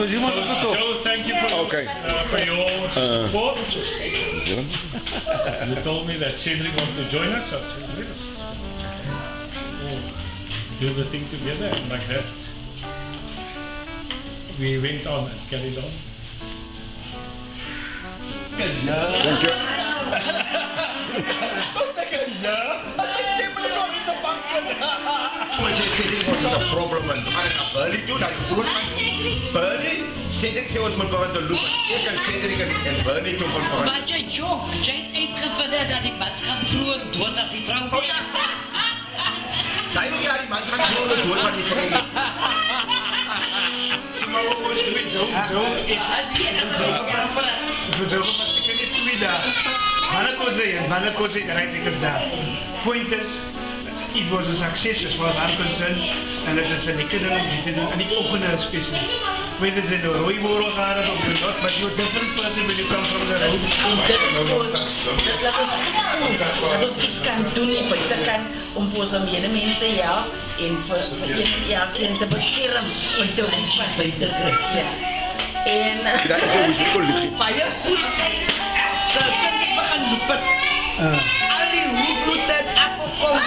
Joe, thank you for your support. You told me that Cedric wanted to join us. I said, yes. We'll do the thing together, and like that, we went on and carried on. Thank Cedric was the problem when Bernie too, that Bernie, Cedric was my going to look at Cedric and Bernie to confront. Maar jy jok, jy het uitgevind dat die bad gaan vloer dood as die vrou. Daai ja, die man gaan vloer dood as die vrou. Maar wat moet jy doen? Zo, wat ek net twee dae. Manne kon sê, right, ek is daar. Point is, it was a success as far as I'm concerned, and it is a lekker ding te doen, en die oggende especially. Whether it's in the rooiborrel gaan of not, but you're a different person when you come from the road. Dat ons iets kan doen, buitenkant, om voor zijn medemens te helpen en voor elkeen te beschermen en te reach wat buiten krijgt. En baie goed. So sê ek begin loop het. Al die hoefloed het afgekom.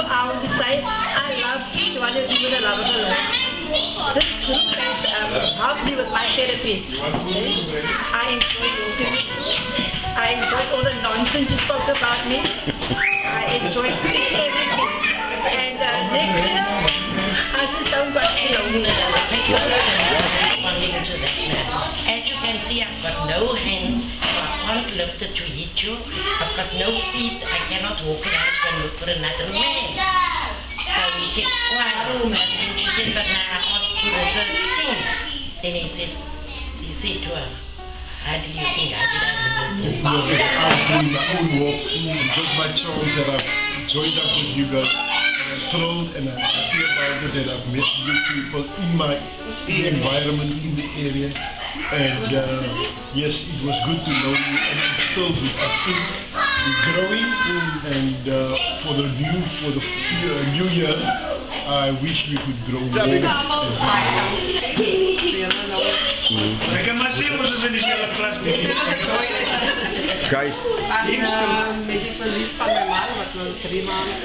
I would say I love to want to do with a love of the Lord. This group has helped me with my therapy. I enjoy working. I enjoy all the nonsense you spoke about me. I enjoy everything. And next year, I just don't want to know. As you can see, I've got no hands. I can't lift it to hit you. I've got no feet. I cannot walk around and look for another man. So we kept quiet. And she said, but now I want to do the thing. Then he said to her, how do you think I did? My own walk, just by chance that I've joined up with you guys. I'm thrilled and I'm happy about it that I've met new people in my environment in the area. And yes, it was good to know you, and it's still good. I think we're growing, and for the new year, I wish we could grow more. Guys, met die verlies van mijn man, wat wel 3 maanden is.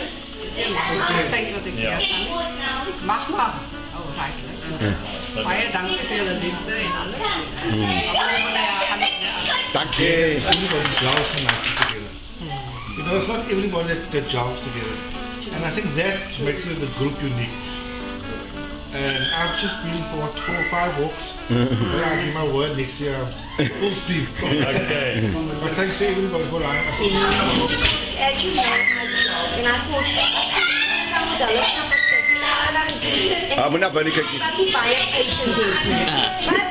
Ik denk dat ik eerst aan. Ik mag maar. Oh, eigenlijk. Baie dankie vir julle liefde en alles. dank je. Everybody gels together. You know, it's not everybody that gels together. And I think that makes it the group unique. And I've just been for 4 or 5 walks. I give my word next year, full steam. Okay. But thanks to everybody for lying. As you know, and I thought, some of the listeners but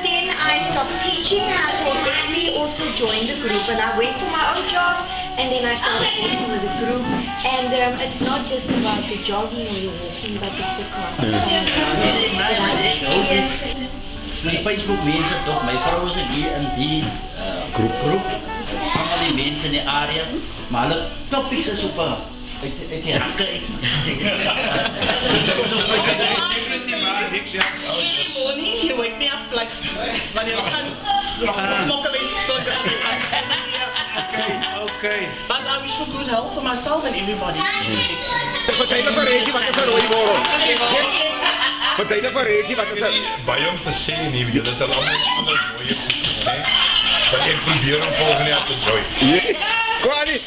then I stopped teaching and I thought, let me also join the group, and I went for my own job and then I started working with the group, and it's not just about the jogging or the walking, but it's the concept. Die Facebook mense toch, my vrou is hier in die groep. Allemaal die mense in die area, maar hulle topics is op uit die hakke. You wake me up like when you're Okay. But I wish for good health for myself and everybody. Baie om te sê nie, julle het al allemaal mooie goed gesê, maar ek probeer om volgende jaar te join. Kwani.